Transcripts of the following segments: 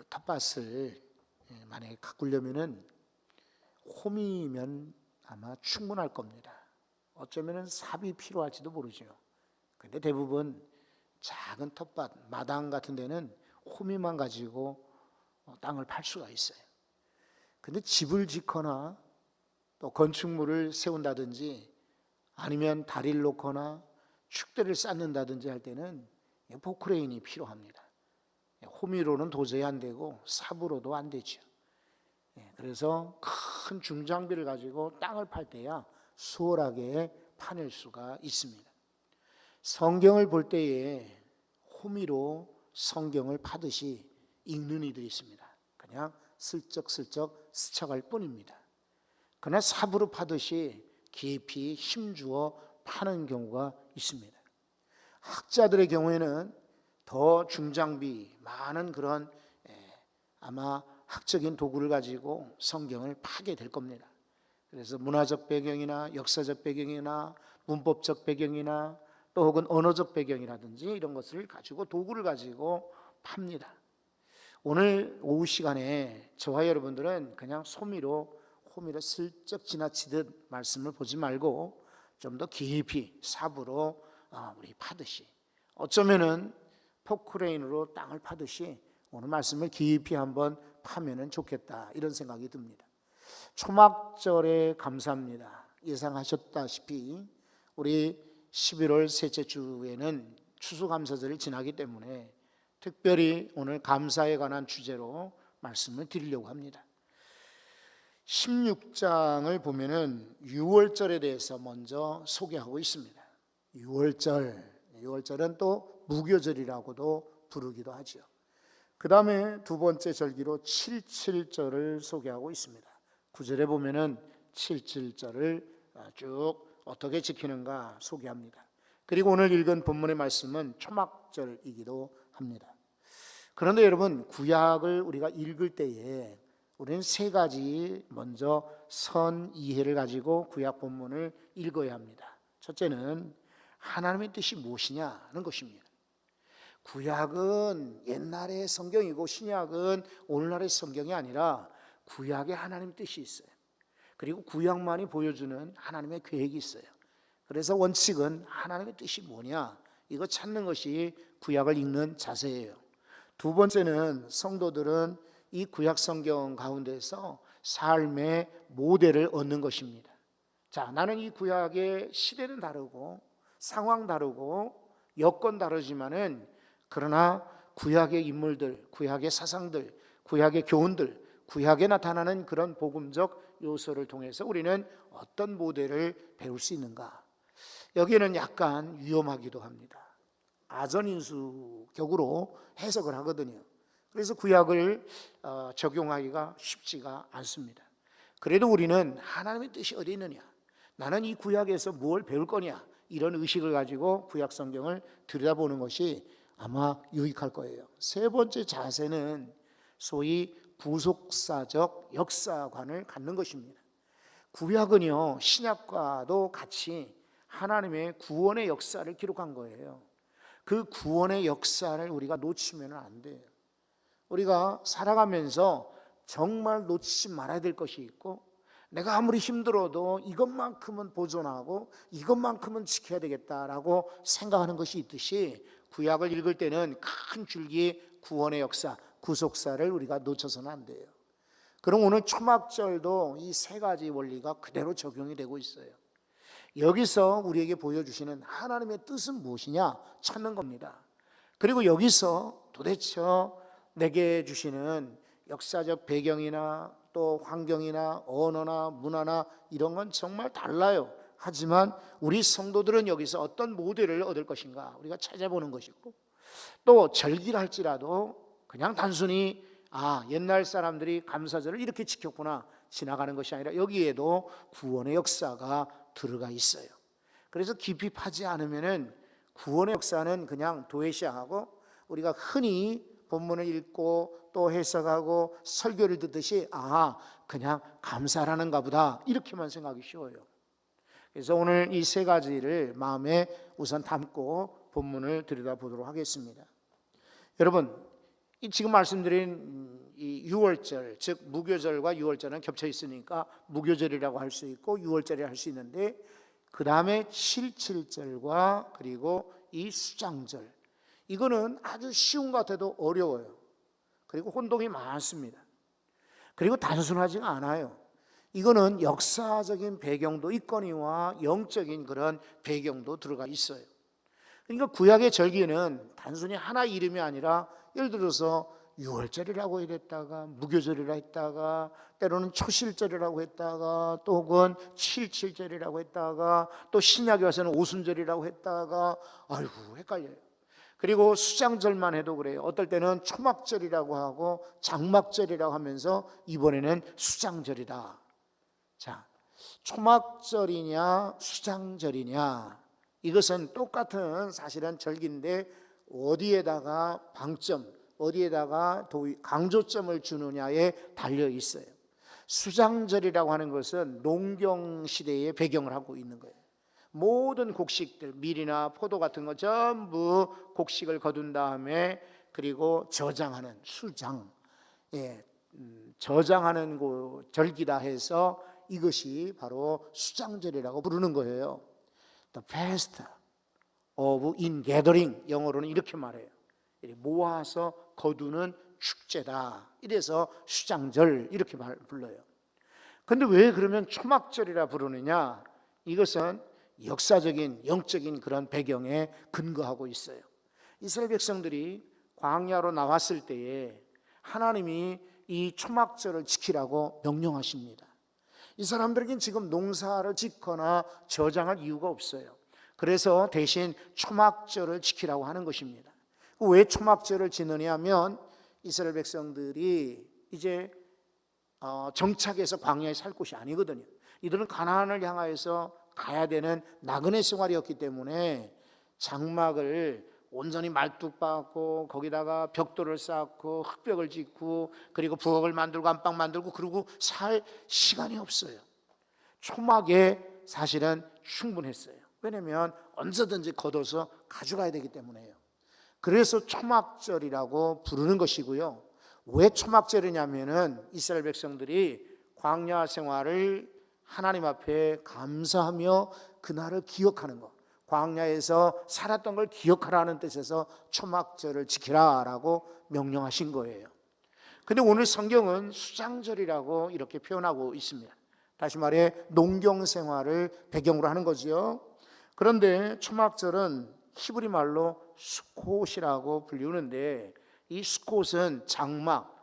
그 텃밭을 만약에 가꾸려면은 홈이면 아마 충분할 겁니다. 어쩌면은 삽이 필요할지도 모르죠. 근데 대부분 작은 텃밭, 마당 같은 데는 홈이만 가지고 땅을 팔 수가 있어요. 근데 집을 짓거나 또 건축물을 세운다든지 아니면 다리를 놓거나 축대를 쌓는다든지 할 때는 포크레인이 필요합니다. 호미로는 도저히 안 되고 삽으로도 안 되죠. 그래서 큰 중장비를 가지고 땅을 팔 때야 수월하게 파낼 수가 있습니다. 성경을 볼 때에 호미로 성경을 파듯이 읽는 이들이 있습니다. 그냥 슬쩍슬쩍 스쳐갈 뿐입니다. 그러나 삽으로 파듯이 깊이 힘주어 파는 경우가 있습니다. 학자들의 경우에는 더 중장비, 많은 그런 아마 학적인 도구를 가지고 성경을 파게 될 겁니다. 그래서 문화적 배경이나 역사적 배경이나 문법적 배경이나 또 혹은 언어적 배경이라든지 이런 것을 가지고 도구를 가지고 팝니다. 오늘 오후 시간에 저와 여러분들은 그냥 호미로 슬쩍 지나치듯 말씀을 보지 말고 좀 더 깊이 삽으로 우리 파듯이, 어쩌면은 포크레인으로 땅을 파듯이 오늘 말씀을 깊이 한번 파면은 좋겠다, 이런 생각이 듭니다. 초막절에 감사합니다. 예상하셨다시피 우리 11월 셋째 주에는 추수감사절을 지나기 때문에 특별히 오늘 감사에 관한 주제로 말씀을 드리려고 합니다. 16장을 보면은 6월절에 대해서 먼저 소개하고 있습니다. 6월절은 또 무교절이라고도 부르기도 하죠. 그 다음에 두 번째 절기로 77절을 소개하고 있습니다. 9절에 보면은 77절을 쭉 어떻게 지키는가 소개합니다. 그리고 오늘 읽은 본문의 말씀은 초막절이기도 합니다. 그런데 여러분, 구약을 우리가 읽을 때에 우리는 세 가지 먼저 선 이해를 가지고 구약 본문을 읽어야 합니다. 첫째는 하나님의 뜻이 무엇이냐는 것입니다. 구약은 옛날의 성경이고 신약은 오늘날의 성경이 아니라 구약에 하나님의 뜻이 있어요. 그리고 구약만이 보여주는 하나님의 계획이 있어요. 그래서 원칙은 하나님의 뜻이 뭐냐, 이거 찾는 것이 구약을 읽는 자세예요. 두 번째는 성도들은 이 구약 성경 가운데서 삶의 모델을 얻는 것입니다. 자, 나는 이 구약의 시대는 다르고 상황 다르고 여건 다르지만은 그러나 구약의 인물들, 구약의 사상들, 구약의 교훈들, 구약에 나타나는 그런 복음적 요소를 통해서 우리는 어떤 모델을 배울 수 있는가? 여기에는 약간 위험하기도 합니다. 아전인수격으로 해석을 하거든요. 그래서 구약을 적용하기가 쉽지가 않습니다. 그래도 우리는 하나님의 뜻이 어디 있느냐, 나는 이 구약에서 뭘 배울 거냐, 이런 의식을 가지고 구약 성경을 들여다보는 것이 아마 유익할 거예요. 세 번째 자세는 소위 구속사적 역사관을 갖는 것입니다. 구약은요, 신약과도 같이 하나님의 구원의 역사를 기록한 거예요. 그 구원의 역사를 우리가 놓치면 안 돼요. 우리가 살아가면서 정말 놓치지 말아야 될 것이 있고, 내가 아무리 힘들어도 이것만큼은 보존하고 이것만큼은 지켜야 되겠다라고 생각하는 것이 있듯이 구약을 읽을 때는 큰 줄기 구원의 역사, 구속사를 우리가 놓쳐서는 안 돼요. 그럼 오늘 초막절도 이 세 가지 원리가 그대로 적용이 되고 있어요. 여기서 우리에게 보여주시는 하나님의 뜻은 무엇이냐 찾는 겁니다. 그리고 여기서 도대체 내게 주시는 역사적 배경이나 또 환경이나 언어나 문화나 이런 건 정말 달라요. 하지만 우리 성도들은 여기서 어떤 모델을 얻을 것인가 우리가 찾아보는 것이고, 또 절기를 할지라도 그냥 단순히 옛날 사람들이 감사절을 이렇게 지켰구나 지나가는 것이 아니라 여기에도 구원의 역사가 들어가 있어요. 그래서 깊이 파지 않으면은 구원의 역사는 그냥 도외시하고 우리가 흔히 본문을 읽고 또 해석하고 설교를 듣듯이 그냥 감사라는가 보다 이렇게만 생각이 쉬워요. 그래서 오늘 이 세 가지를 마음에 우선 담고 본문을 들여다보도록 하겠습니다. 여러분, 지금 말씀드린 이 유월절, 즉 무교절과 유월절은 겹쳐 있으니까 무교절이라고 할 수 있고 유월절이라고 할 수 있는데, 그 다음에 7.7절과 그리고 이 수장절, 이거는 아주 쉬운 것 같아도 어려워요. 그리고 혼동이 많습니다. 그리고 단순하지가 않아요. 이거는 역사적인 배경도 있거니와 영적인 그런 배경도 들어가 있어요. 그러니까 구약의 절기는 단순히 하나 이름이 아니라, 예를 들어서 유월절이라고 했다가 무교절이라 했다가 때로는 초실절이라고 했다가 또 혹은 7.7절이라고 했다가 또 신약에 와서는 오순절이라고 했다가, 아이고 헷갈려요. 그리고 수장절만 해도 그래요. 어떨 때는 초막절이라고 하고 장막절이라고 하면서 이번에는 수장절이다. 자, 초막절이냐 수장절이냐, 이것은 똑같은 사실은 절기인데 어디에다가 방점, 어디에다가 강조점을 주느냐에 달려 있어요. 수장절이라고 하는 것은 농경 시대의 배경을 하고 있는 거예요. 모든 곡식들, 밀이나 포도 같은 거 전부 곡식을 거둔 다음에 그리고 저장하는 수장, 저장하는 절기다 해서 이것이 바로 수장절이라고 부르는 거예요. The fest of ingathering, 영어로는 이렇게 말해요. 모아서 거두는 축제다. 이래서 수장절 이렇게 불러요. 근데 왜 그러면 초막절이라 부르느냐? 이것은 역사적인 영적인 그런 배경에 근거하고 있어요. 이스라엘 백성들이 광야로 나왔을 때에 하나님이 이 초막절을 지키라고 명령하십니다. 이 사람들에겐 지금 농사를 짓거나 저장할 이유가 없어요. 그래서 대신 초막절을 지키라고 하는 것입니다. 왜 초막절을 지느냐 하면, 이스라엘 백성들이 이제 정착해서 광야에 살 곳이 아니거든요. 이들은 가나안을 향하여서 가야 되는 나그네 생활이었기 때문에 장막을 온전히 말뚝박고 거기다가 벽돌을 쌓고 흙벽을 짓고 그리고 부엌을 만들고 안방 만들고 그러고 살 시간이 없어요. 초막에 사실은 충분했어요. 왜냐하면 언제든지 걷어서 가져가야 되기 때문에요. 그래서 초막절이라고 부르는 것이고요. 왜 초막절이냐면은 이스라엘 백성들이 광야 생활을 하나님 앞에 감사하며 그날을 기억하는 것, 광야에서 살았던 걸 기억하라는 뜻에서 초막절을 지키라라고 명령하신 거예요. 근데 오늘 성경은 수장절이라고 이렇게 표현하고 있습니다. 다시 말해 농경 생활을 배경으로 하는 거지요. 그런데 초막절은 히브리 말로 수콧이라고 불리우는데, 이 수콧은 장막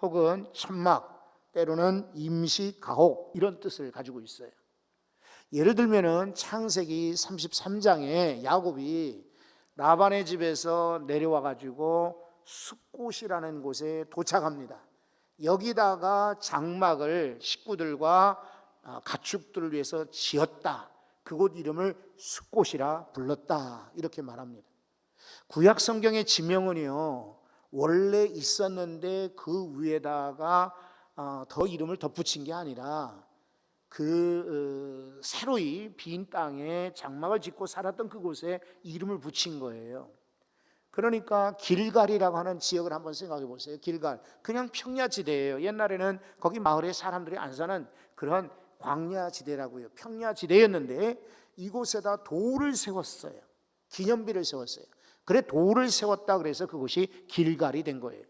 혹은 천막, 때로는 임시 가옥, 이런 뜻을 가지고 있어요. 예를 들면은 창세기 33장에 야곱이 라반의 집에서 내려와 가지고 수콧이라는 곳에 도착합니다. 여기다가 장막을 식구들과 가축들을 위해서 지었다. 그곳 이름을 수콧이라 불렀다. 이렇게 말합니다. 구약 성경의 지명은요, 원래 있었는데 그 위에다가 더 이름을 덧붙인 게 아니라 새로이 빈 땅에 장막을 짓고 살았던 그곳에 이름을 붙인 거예요. 그러니까 길갈이라고 하는 지역을 한번 생각해 보세요. 길갈, 그냥 평야지대예요. 옛날에는 거기 마을에 사람들이 안 사는 그런 광야지대라고요. 평야지대였는데 이곳에다 돌을 세웠어요. 기념비를 세웠어요. 그래 돌을 세웠다 그래서 그곳이 길갈이 된 거예요.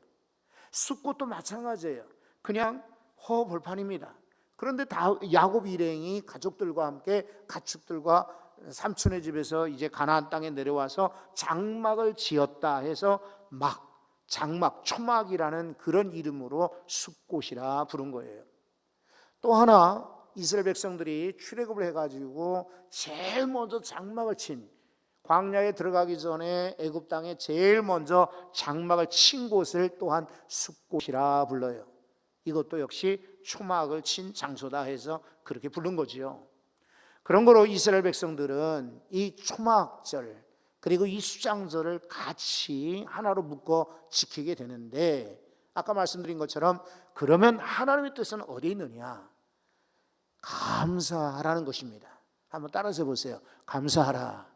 숫꽃도 마찬가지예요. 그냥 허벌판입니다. 그런데 야곱 일행이 가족들과 함께 가축들과 삼촌의 집에서 이제 가나안 땅에 내려와서 장막을 지었다 해서 장막, 초막이라는 그런 이름으로 숫꽃이라 부른 거예요. 또 하나, 이스라엘 백성들이 출애굽을 해가지고 제일 먼저 장막을 친, 광야에 들어가기 전에 애굽 땅에 제일 먼저 장막을 친 곳을 또한 숫꽃이라 불러요. 이것도 역시 초막을 친 장소다 해서 그렇게 부른 거지요. 그런 거로 이스라엘 백성들은 이 초막절 그리고 이 수장절을 같이 하나로 묶어 지키게 되는데, 아까 말씀드린 것처럼 그러면 하나님의 뜻은 어디에 있느냐? 감사하라는 것입니다. 한번 따라서 보세요. 감사하라.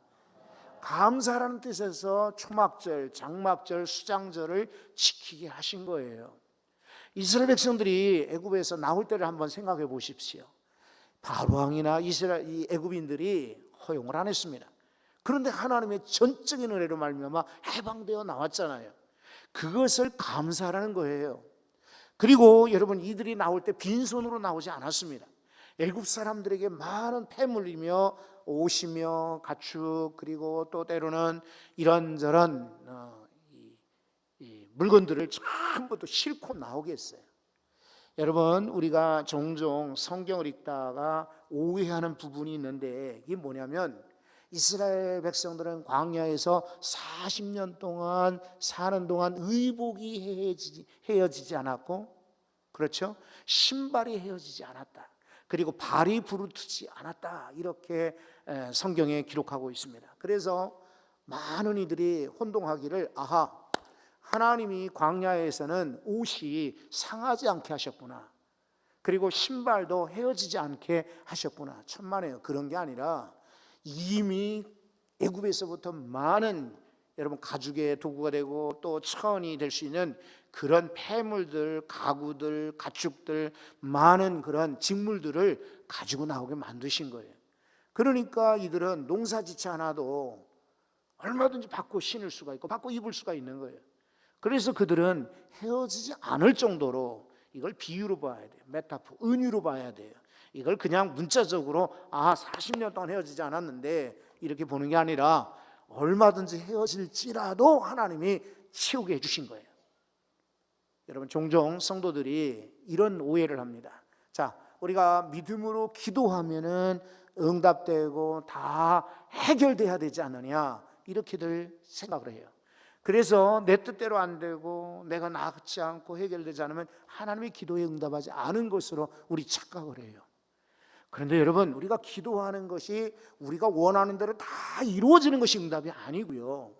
감사하라는 뜻에서 초막절, 장막절, 수장절을 지키게 하신 거예요. 이스라엘 백성들이 애굽에서 나올 때를 한번 생각해 보십시오. 바로 왕이나 이스라엘 이 애굽인들이 허용을 안 했습니다. 그런데 하나님의 전적인 은혜로 말미암아 해방되어 나왔잖아요. 그것을 감사하라는 거예요. 그리고 여러분, 이들이 나올 때 빈손으로 나오지 않았습니다. 애굽 사람들에게 많은 패물이며 옷이며 가축, 그리고 또 때로는 이런저런 이 물건들을 전부 또 싣고 나오게 했어요. 여러분, 우리가 종종 성경을 읽다가 오해하는 부분이 있는데, 이게 뭐냐면 이스라엘 백성들은 광야에서 40년 동안 사는 동안 의복이 헤어지지 않았고, 그렇죠? 신발이 헤어지지 않았다. 그리고 발이 부르트지 않았다. 이렇게 성경에 기록하고 있습니다. 그래서 많은 이들이 혼동하기를, 아하, 하나님이 광야에서는 옷이 상하지 않게 하셨구나. 그리고 신발도 헤어지지 않게 하셨구나. 천만에요. 그런 게 아니라 이미 애굽에서부터 많은 여러분 가죽의 도구가 되고 또 천이 될 수 있는 그런 폐물들, 가구들, 가축들, 많은 그런 직물들을 가지고 나오게 만드신 거예요. 그러니까 이들은 농사짓지 않아도 얼마든지 받고 신을 수가 있고 받고 입을 수가 있는 거예요. 그래서 그들은 헤어지지 않을 정도로 이걸 비유로 봐야 돼요. 메타포, 은유로 봐야 돼요. 이걸 그냥 문자적으로 40년 동안 헤어지지 않았는데 이렇게 보는 게 아니라 얼마든지 헤어질지라도 하나님이 치우게 해주신 거예요. 여러분, 종종 성도들이 이런 오해를 합니다. 자, 우리가 믿음으로 기도하면은 응답되고 다 해결돼야 되지 않느냐, 이렇게들 생각을 해요. 그래서 내 뜻대로 안 되고 내가 낳지 않고 해결되지 않으면 하나님의 기도에 응답하지 않은 것으로 우리 착각을 해요. 그런데 여러분, 우리가 기도하는 것이 우리가 원하는 대로 다 이루어지는 것이 응답이 아니고요,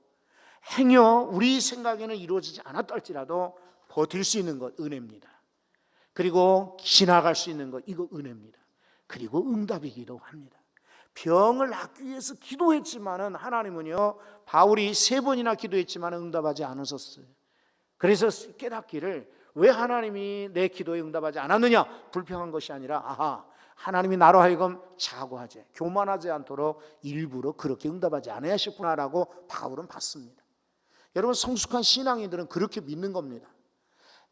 행여 우리 생각에는 이루어지지 않았다 할지라도 버틸 수 있는 것 은혜입니다. 그리고 지나갈 수 있는 것, 이거 은혜입니다. 그리고 응답이기도 합니다. 병을 낫기 위해서 기도했지만은 하나님은요, 바울이 3번이나 기도했지만 응답하지 않으셨어요. 그래서 깨닫기를, 왜 하나님이 내 기도에 응답하지 않았느냐, 불평한 것이 아니라 하나님이 나로 하여금 자고하지, 교만하지 않도록 일부러 그렇게 응답하지 않아야 하셨구나라고 바울은 봤습니다. 여러분, 성숙한 신앙인들은 그렇게 믿는 겁니다.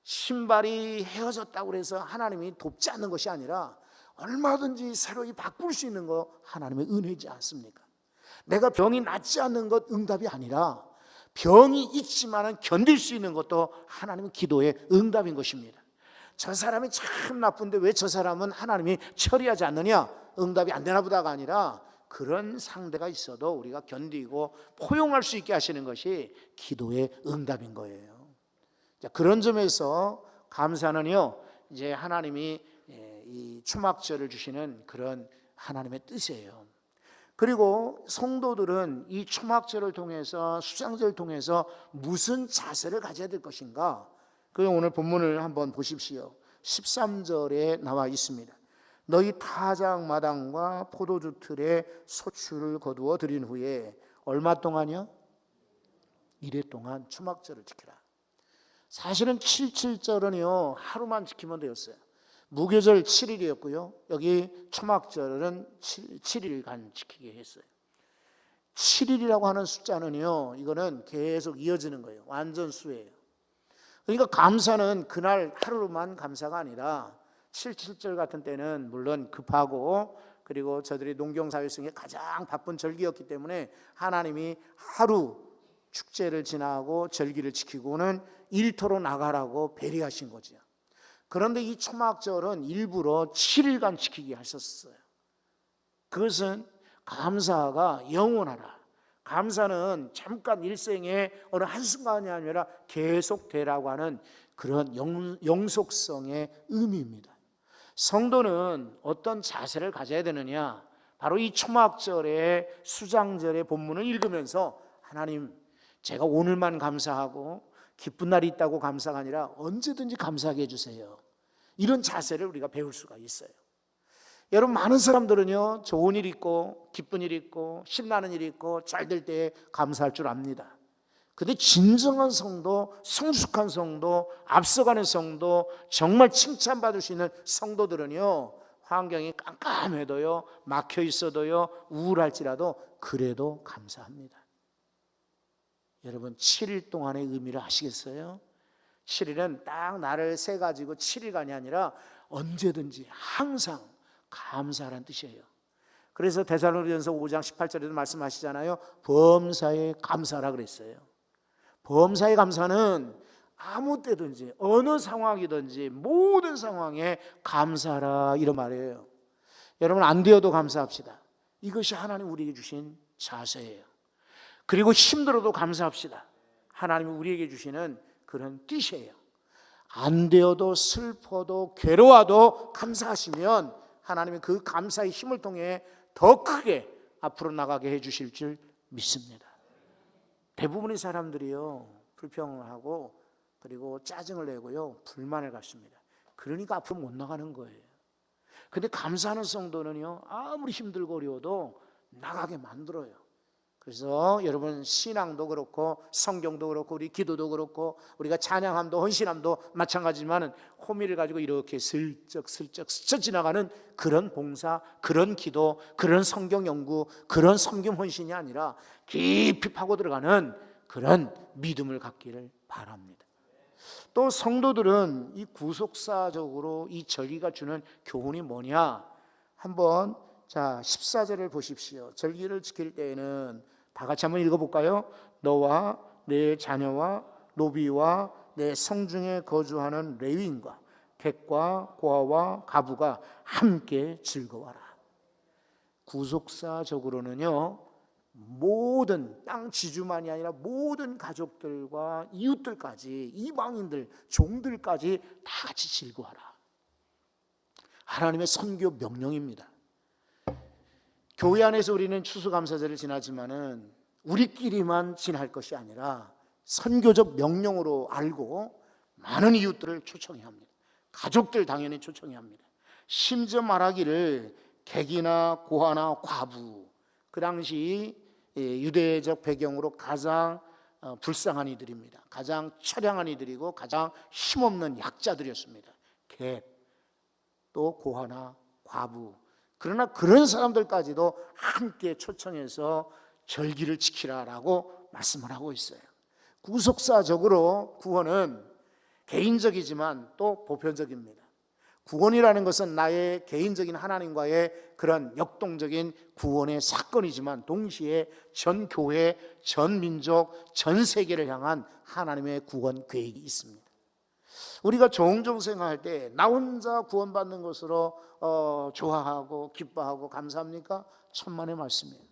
신발이 헤어졌다고 해서 하나님이 돕지 않는 것이 아니라 얼마든지 새로이 바꿀 수 있는 거 하나님의 은혜지 않습니까? 내가 병이 낫지 않는 것 응답이 아니라 병이 있지만은 견딜 수 있는 것도 하나님의 기도의 응답인 것입니다. 저 사람이 참 나쁜데 왜 저 사람은 하나님이 처리하지 않느냐, 응답이 안 되나 보다가 아니라 그런 상대가 있어도 우리가 견디고 포용할 수 있게 하시는 것이 기도의 응답인 거예요. 자, 그런 점에서 감사는요, 이제 하나님이 이 초막절을 주시는 그런 하나님의 뜻이에요. 그리고 성도들은 이 초막절을 통해서, 수장절을 통해서 무슨 자세를 가져야 될 것인가? 그 오늘 본문을 한번 보십시오. 13절에 나와 있습니다. 너희 타작 마당과 포도주 틀에 소출을 거두어 드린 후에 얼마 동안이요? 1회 동안 초막절을 지키라. 사실은 77절은요 하루만 지키면 되었어요. 무교절 7일이었고요 여기 초막절은 7일간 지키게 했어요. 7일이라고 하는 숫자는요, 이거는 계속 이어지는 거예요. 완전 수예요. 그러니까 감사는 그날 하루로만 감사가 아니라 77절 같은 때는 물론 급하고, 그리고 저들이 농경사회성에 가장 바쁜 절기였기 때문에 하나님이 하루 축제를 지나고 절기를 지키고는 일터로 나가라고 배려하신 거죠. 그런데 이 초막절은 일부러 7일간 지키게 하셨어요. 그것은 감사가 영원하라, 감사는 잠깐 일생의 어느 한순간이 아니라 계속되라고 하는 그런 영속성의 의미입니다. 성도는 어떤 자세를 가져야 되느냐, 바로 이 초막절의 수장절의 본문을 읽으면서 하나님, 제가 오늘만 감사하고 기쁜 날이 있다고 감사가 아니라 언제든지 감사하게 해주세요, 이런 자세를 우리가 배울 수가 있어요. 여러분, 많은 사람들은요 좋은 일 있고 기쁜 일 있고 신나는 일 있고 잘 될 때 감사할 줄 압니다. 근데 진정한 성도, 성숙한 성도, 앞서가는 성도, 정말 칭찬받을 수 있는 성도들은요, 환경이 깜깜해도요, 막혀 있어도요, 우울할지라도 그래도 감사합니다. 여러분, 7일 동안의 의미를 아시겠어요? 7일은 딱 날을 세 가지고 7일간이 아니라 언제든지 항상 감사라는 뜻이에요. 그래서 데살로니가전서 5장 18절에도 말씀하시잖아요. 범사에 감사라 그랬어요. 범사에 감사는 아무 때든지 어느 상황이든지 모든 상황에 감사라, 이런 말이에요. 여러분, 안 되어도 감사합시다. 이것이 하나님 우리에게 주신 자세예요. 그리고 힘들어도 감사합시다. 하나님이 우리에게 주시는 그런 뜻이에요. 안 되어도 슬퍼도 괴로워도 감사하시면 하나님이 그 감사의 힘을 통해 더 크게 앞으로 나가게 해주실 줄 믿습니다. 대부분의 사람들이요, 불평을 하고 그리고 짜증을 내고요, 불만을 갖습니다. 그러니까 앞으로 못 나가는 거예요. 근데 감사하는 성도는요, 아무리 힘들고 어려워도 나가게 만들어요. 그래서 여러분, 신앙도 그렇고 성경도 그렇고 우리 기도도 그렇고 우리가 찬양함도 헌신함도 마찬가지지만 호미를 가지고 이렇게 슬쩍 스쳐 지나가는 그런 봉사, 그런 기도, 그런 성경 연구, 그런 섬김 헌신이 아니라 깊이 파고 들어가는 그런 믿음을 갖기를 바랍니다. 또 성도들은 이 구속사적으로 이 절기가 주는 교훈이 뭐냐? 한번 14절을 보십시오. 절기를 지킬 때에는 다 같이 한번 읽어볼까요? 너와 내 자녀와 노비와 내 성중에 거주하는 레위인과 객과 고아와 가부가 함께 즐거워하라. 구속사적으로는요, 모든 땅 지주만이 아니라 모든 가족들과 이웃들까지, 이방인들, 종들까지 다 같이 즐거워하라. 하나님의 선교 명령입니다. 교회 안에서 우리는 추수감사절을 지나지만은 우리끼리만 지날 것이 아니라 선교적 명령으로 알고 많은 이웃들을 초청해야 합니다. 가족들 당연히 초청해야 합니다. 심지어 말하기를 객이나 고아나 과부, 그 당시 유대적 배경으로 가장 불쌍한 이들입니다. 가장 처량한 이들이고 가장 힘없는 약자들이었습니다. 객, 또 고아나 과부. 그러나 그런 사람들까지도 함께 초청해서 절기를 지키라라고 말씀을 하고 있어요. 구속사적으로 구원은 개인적이지만 또 보편적입니다. 구원이라는 것은 나의 개인적인 하나님과의 그런 역동적인 구원의 사건이지만 동시에 전 교회, 전 민족, 전 세계를 향한 하나님의 구원 계획이 있습니다. 우리가 종종 생각할 때 나 혼자 구원받는 것으로 좋아하고 기뻐하고 감사합니까? 천만의 말씀이에요.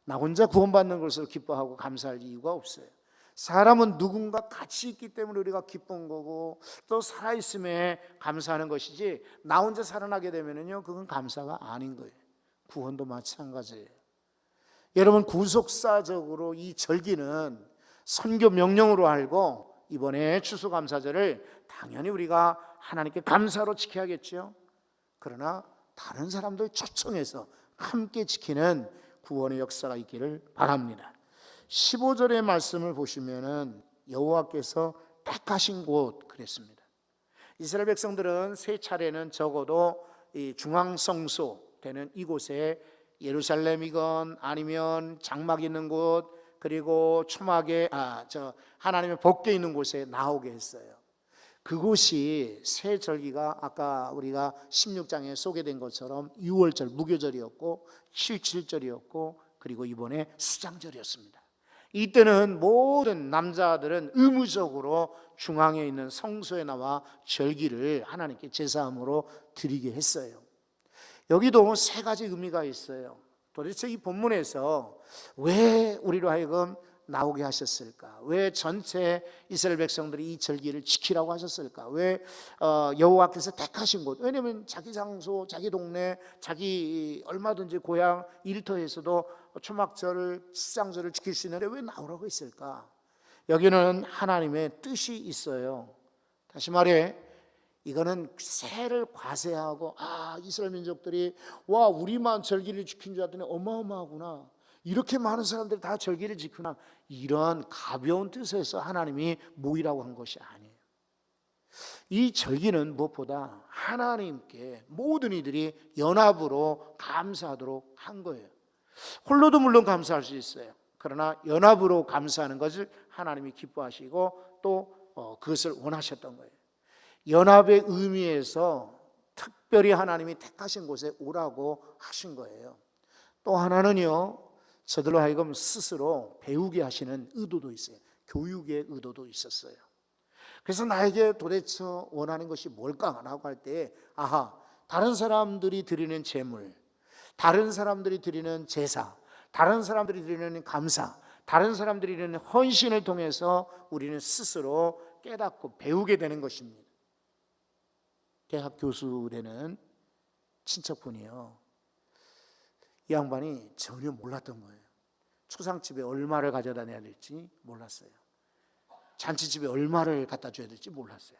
나 혼자 구원받는 것으로 기뻐하고 감사할 이유가 없어요. 사람은 누군가 같이 있기 때문에 우리가 기쁜 거고 또 살아있음에 감사하는 것이지, 나 혼자 살아나게 되면요, 그건 감사가 아닌 거예요. 구원도 마찬가지예요. 여러분, 구속사적으로 이 절기는 선교 명령으로 알고 이번에 추수감사절을 당연히 우리가 하나님께 감사로 지켜야겠죠. 그러나 다른 사람들 초청해서 함께 지키는 구원의 역사가 있기를 바랍니다. 15절의 말씀을 보시면은 여호와께서 택하신 곳 그랬습니다. 이스라엘 백성들은 세 차례는 적어도 이 중앙성소 되는 이곳에 예루살렘이건 아니면 장막 있는 곳, 그리고 초막에 하나님의 복궤 있는 곳에 나오게 했어요. 그곳이 새 절기가 아까 우리가 16장에 소개된 것처럼 6월절 무교절이었고 77절이었고 그리고 이번에 수장절이었습니다. 이때는 모든 남자들은 의무적으로 중앙에 있는 성소에 나와 절기를 하나님께 제사함으로 드리게 했어요. 여기도 세 가지 의미가 있어요. 도대체 이 본문에서 왜 우리로 하여금 나오게 하셨을까? 왜 전체 이스라엘 백성들이 이 절기를 지키라고 하셨을까? 왜 여호와께서 택하신 곳? 왜냐하면 자기 장소, 자기 동네, 자기 얼마든지 고향 일터에서도 초막절을, 수장절을 지킬 수 있는데 왜 나오라고 했을까? 여기는 하나님의 뜻이 있어요. 다시 말해, 이거는 새를 과세하고 이스라엘 민족들이 우리만 절기를 지킨 줄 알았더니 어마어마하구나. 이렇게 많은 사람들이 다 절기를 지키나, 이런 가벼운 뜻에서 하나님이 모이라고 한 것이 아니에요. 이 절기는 무엇보다 하나님께 모든 이들이 연합으로 감사하도록 한 거예요. 홀로도 물론 감사할 수 있어요. 그러나 연합으로 감사하는 것을 하나님이 기뻐하시고 또 그것을 원하셨던 거예요. 연합의 의미에서 특별히 하나님이 택하신 곳에 오라고 하신 거예요. 또 하나는요, 저들로 하여금 스스로 배우게 하시는 의도도 있어요. 교육의 의도도 있었어요. 그래서 나에게 도대체 원하는 것이 뭘까라고 할 때, 다른 사람들이 드리는 제물, 다른 사람들이 드리는 제사, 다른 사람들이 드리는 감사, 다른 사람들이 드리는 헌신을 통해서 우리는 스스로 깨닫고 배우게 되는 것입니다. 대학 교수 되는 친척분이요, 이 양반이 전혀 몰랐던 거예요. 초상집에 얼마를 가져다 내야 될지 몰랐어요. 잔치집에 얼마를 갖다 줘야 될지 몰랐어요.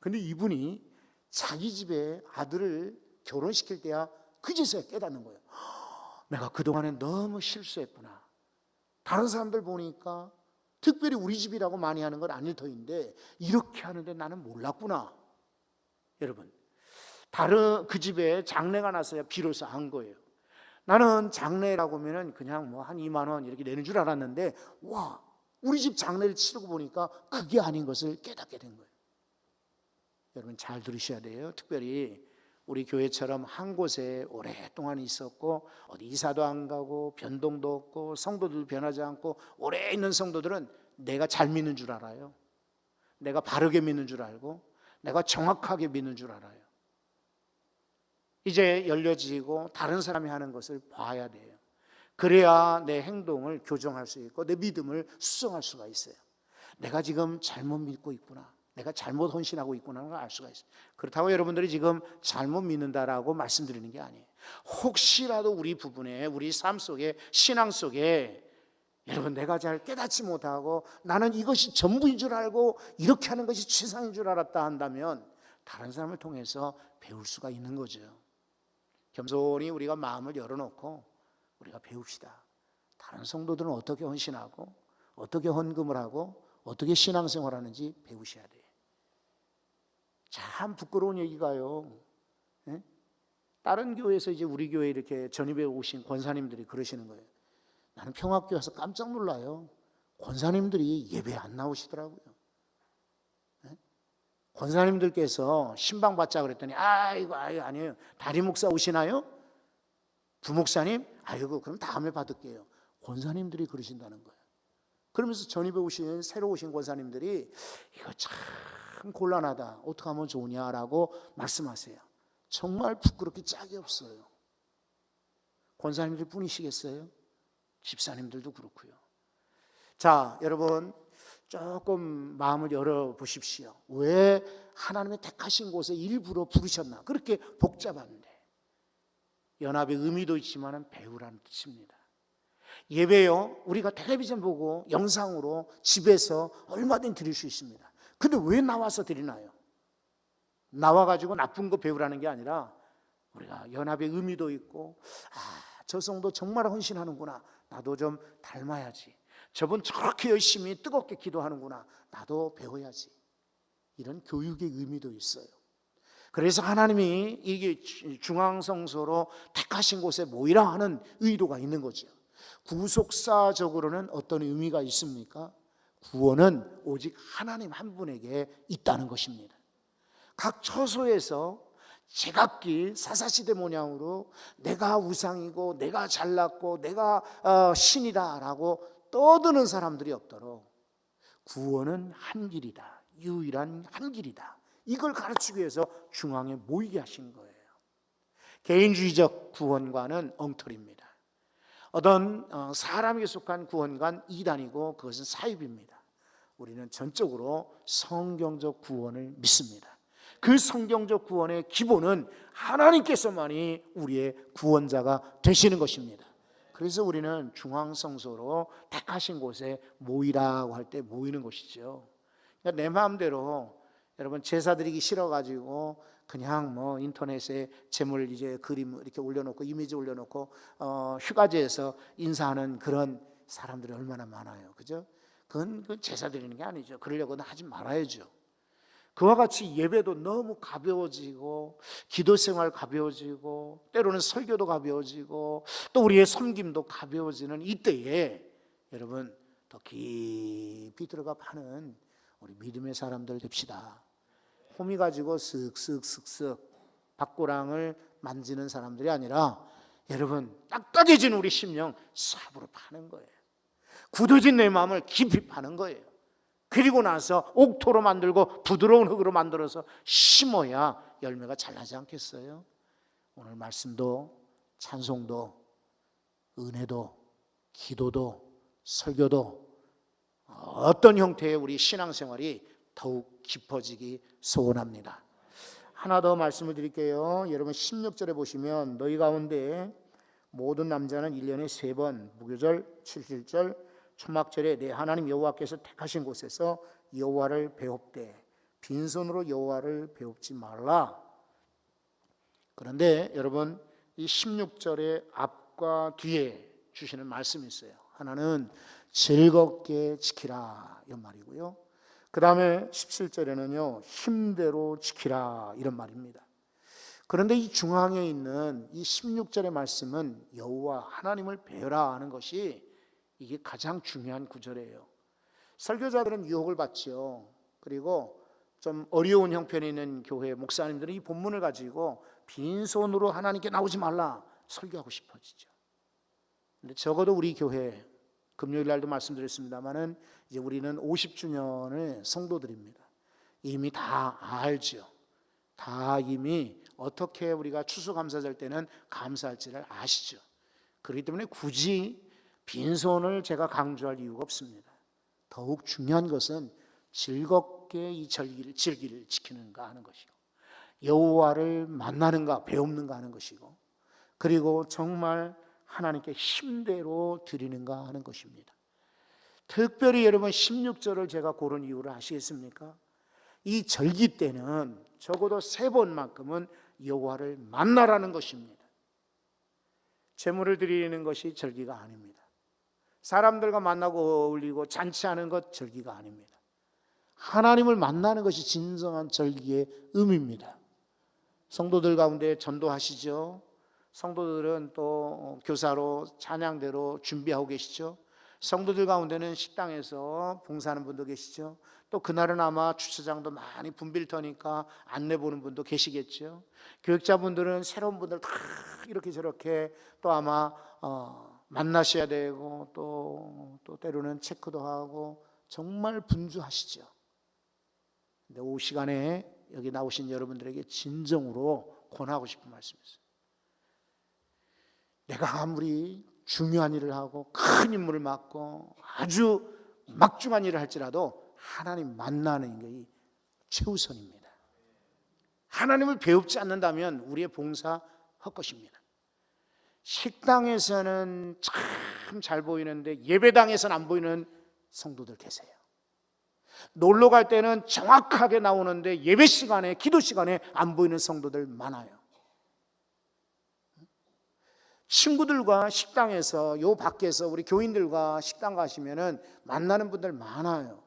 근데 이분이 자기 집에 아들을 결혼시킬 때야 그제서야 깨닫는 거예요. 내가 그동안에 너무 실수했구나. 다른 사람들 보니까 특별히 우리 집이라고 많이 하는 건 아닐 터인데 이렇게 하는데 나는 몰랐구나. 여러분, 다른 그 집에 장례가 나서야 비로소 한 거예요. 나는 장례라고 하면은 그냥 뭐 한 2만 원 이렇게 내는 줄 알았는데, 와, 우리 집 장례를 치르고 보니까 그게 아닌 것을 깨닫게 된 거예요. 여러분 잘 들으셔야 돼요. 특별히 우리 교회처럼 한 곳에 오랫동안 있었고 어디 이사도 안 가고 변동도 없고 성도들 변하지 않고 오래 있는 성도들은 내가 잘 믿는 줄 알아요. 내가 바르게 믿는 줄 알고 내가 정확하게 믿는 줄 알아요. 이제 열려지고 다른 사람이 하는 것을 봐야 돼요. 그래야 내 행동을 교정할 수 있고 내 믿음을 수정할 수가 있어요. 내가 지금 잘못 믿고 있구나, 내가 잘못 헌신하고 있구나 하는 걸 알 수가 있어요. 그렇다고 여러분들이 지금 잘못 믿는다라고 말씀드리는 게 아니에요. 혹시라도 우리 부분에, 우리 삶 속에, 신앙 속에 여러분 내가 잘 깨닫지 못하고 나는 이것이 전부인 줄 알고 이렇게 하는 것이 최상인 줄 알았다 한다면 다른 사람을 통해서 배울 수가 있는 거죠. 겸손히 우리가 마음을 열어놓고 우리가 배웁시다. 다른 성도들은 어떻게 헌신하고 어떻게 헌금을 하고 어떻게 신앙생활하는지 배우셔야 돼요. 참 부끄러운 얘기가요, 다른 교회에서 이제 우리 교회 이렇게 전입해 오신 권사님들이 그러시는 거예요. 나는 평화교회 와서 깜짝 놀라요. 권사님들이 예배 안 나오시더라고요. 권사님들께서 신방 받자 그랬더니 이거 아니에요. 다리 목사 오시나요? 부목사님? 아이고 그럼 다음에 받을게요. 권사님들이 그러신다는 거예요. 그러면서 전입에 오신 새로 오신 권사님들이 이거 참 곤란하다, 어떻게 하면 좋으냐라고 말씀하세요. 정말 부끄럽기 짝이 없어요. 권사님들 뿐이시겠어요? 집사님들도 그렇고요. 자, 여러분 조금 마음을 열어보십시오. 왜 하나님의 택하신 곳에 일부러 부르셨나? 그렇게 복잡한데 연합의 의미도 있지만 배우라는 뜻입니다. 예배요, 우리가 텔레비전 보고 영상으로 집에서 얼마든지 드릴 수 있습니다. 근데 왜 나와서 드리나요? 나와가지고 나쁜 거 배우라는 게 아니라 우리가 연합의 의미도 있고, 저 성도 정말 헌신하는구나, 나도 좀 닮아야지. 저분 저렇게 열심히 뜨겁게 기도하는구나, 나도 배워야지. 이런 교육의 의미도 있어요. 그래서 하나님이 이게 중앙성소로 택하신 곳에 모이라 하는 의도가 있는 거죠. 구속사적으로는 어떤 의미가 있습니까? 구원은 오직 하나님 한 분에게 있다는 것입니다. 각 처소에서 제각기 사사시대 모양으로 내가 우상이고 내가 잘났고 내가 신이다라고 떠드는 사람들이 없도록 구원은 한 길이다, 유일한 한 길이다, 이걸 가르치기 위해서 중앙에 모이게 하신 거예요. 개인주의적 구원과는 엉터리입니다. 어떤 사람에게 속한 구원과는 이단이고 그것은 사입입니다. 우리는 전적으로 성경적 구원을 믿습니다. 그 성경적 구원의 기본은 하나님께서만이 우리의 구원자가 되시는 것입니다. 그래서 우리는 중앙성소로 택하신 곳에 모이라고 할 때 모이는 것이죠. 그러니까 내 마음대로 여러분 제사 드리기 싫어가지고 그냥 뭐 인터넷에 제물 이제 그림 이렇게 올려놓고 이미지 올려놓고 휴가지에서 인사하는 그런 사람들이 얼마나 많아요, 그죠? 그건 제사 드리는 게 아니죠. 그러려고는 하지 말아야죠. 그와 같이 예배도 너무 가벼워지고 기도 생활 가벼워지고 때로는 설교도 가벼워지고 또 우리의 섬김도 가벼워지는 이때에 여러분 더 깊이 들어가 파는 우리 믿음의 사람들 됩시다. 호미 가지고 쓱쓱쓱쓱 밭고랑을 만지는 사람들이 아니라 여러분 딱딱해진 우리 심령 삽으로 파는 거예요. 굳어진 내 마음을 깊이 파는 거예요. 그리고 나서 옥토로 만들고 부드러운 흙으로 만들어서 심어야 열매가 잘 나지 않겠어요? 오늘 말씀도 찬송도 은혜도 기도도 설교도 어떤 형태의 우리 신앙생활이 더욱 깊어지기 소원합니다. 하나 더 말씀을 드릴게요. 여러분 16절에 보시면 너희 가운데 모든 남자는 1년에 3번 무교절, 칠칠절, 초막절에 내 하나님 여호와께서 택하신 곳에서 여호와를 배웁되 빈손으로 여호와를 배웁지 말라. 그런데 여러분 이 16절의 앞과 뒤에 주시는 말씀이 있어요. 하나는 즐겁게 지키라 이런 말이고요. 그 다음에 17절에는요 힘대로 지키라 이런 말입니다. 그런데 이 중앙에 있는 이 16절의 말씀은 여호와 하나님을 배우라 하는 것이 이게 가장 중요한 구절이에요. 설교자들은 유혹을 받죠. 그리고 좀 어려운 형편에 있는 교회 목사님들은 이 본문을 가지고 빈손으로 하나님께 나오지 말라 설교하고 싶어지죠. 근데 적어도 우리 교회 금요일 날도 말씀드렸습니다만은 이제 우리는 50주년의 성도들입니다. 이미 다 알죠. 다 이미 어떻게 우리가 추수감사절 때는 감사할지를 아시죠. 그렇기 때문에 굳이 빈손을 제가 강조할 이유가 없습니다. 더욱 중요한 것은 즐겁게 이 절기를 지키는가 하는 것이고 여호와를 만나는가 배우는가 하는 것이고 그리고 정말 하나님께 힘대로 드리는가 하는 것입니다. 특별히 여러분 16절을 제가 고른 이유를 아시겠습니까? 이 절기 때는 적어도 3번만큼은 여호와를 만나라는 것입니다. 제물을 드리는 것이 절기가 아닙니다. 사람들과 만나고 어울리고 잔치하는 것 절기가 아닙니다. 하나님을 만나는 것이 진정한 절기의 의미입니다. 성도들 가운데 전도하시죠. 성도들은 또 교사로 찬양대로 준비하고 계시죠. 성도들 가운데는 식당에서 봉사하는 분도 계시죠. 또 그날은 아마 주차장도 많이 붐빌 터니까 안내 보는 분도 계시겠죠. 교육자분들은 새로운 분들 다 이렇게 저렇게 또 아마 만나셔야 되고 또 때로는 체크도 하고 정말 분주하시죠. 근데 오후 시간에 여기 나오신 여러분들에게 진정으로 권하고 싶은 말씀이 있어요. 내가 아무리 중요한 일을 하고 큰 임무를 맡고 아주 막중한 일을 할지라도 하나님 만나는 게 최우선입니다. 하나님을 배웁지 않는다면 우리의 봉사 헛것입니다. 식당에서는 참 잘 보이는데 예배당에서는 안 보이는 성도들 계세요. 놀러 갈 때는 정확하게 나오는데 예배 시간에 기도 시간에 안 보이는 성도들 많아요. 친구들과 식당에서 요 밖에서 우리 교인들과 식당 가시면은 만나는 분들 많아요.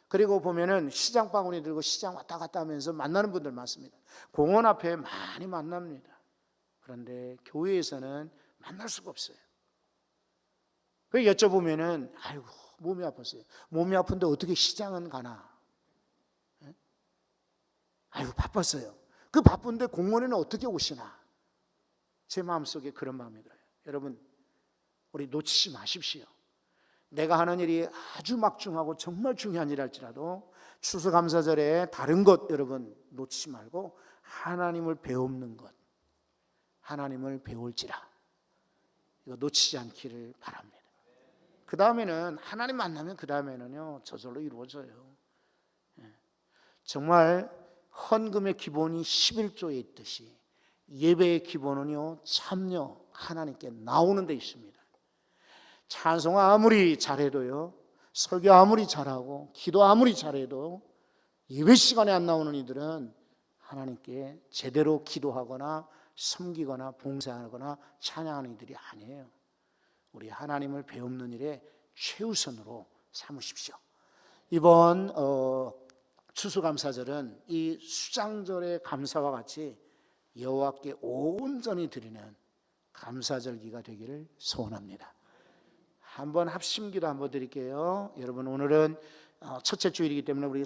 그리고 보면은 시장 바구니 들고 시장 왔다 갔다 하면서 만나는 분들 많습니다. 공원 앞에 많이 만납니다. 그런데 교회에서는 만날 수가 없어요. 그 여쭤보면은 아이고 몸이 아팠어요. 몸이 아픈데 어떻게 시장은 가나? 아이고 바빴어요. 그 바쁜데 공원에는 어떻게 오시나? 제 마음속에 그런 마음이 들어요. 여러분 우리 놓치지 마십시오. 내가 하는 일이 아주 막중하고 정말 중요한 일할지라도 추수감사절에 다른 것 여러분 놓치지 말고 하나님을 배우는 것, 하나님을 배울지라 이거 놓치지 않기를 바랍니다. 그 다음에는 하나님 만나면 그 다음에는요 저절로 이루어져요. 정말 헌금의 기본이 11조에 있듯이 예배의 기본은요 참여 하나님께 나오는 데 있습니다. 찬송 아무리 잘해도요 설교 아무리 잘하고 기도 아무리 잘해도 예배 시간에 안 나오는 이들은 하나님께 제대로 기도하거나 섬기거나 봉사하거나 찬양하는 이들이 아니에요. 우리 하나님을 배우는 일에 최우선으로 삼으십시오. 이번 추수감사절은 이 수장절의 감사와 같이 여호와께 온전히 드리는 감사절기가 되기를 소원합니다. 한번 합심기도 한번 드릴게요. 여러분, 오늘은 첫째 주일이기 때문에 우리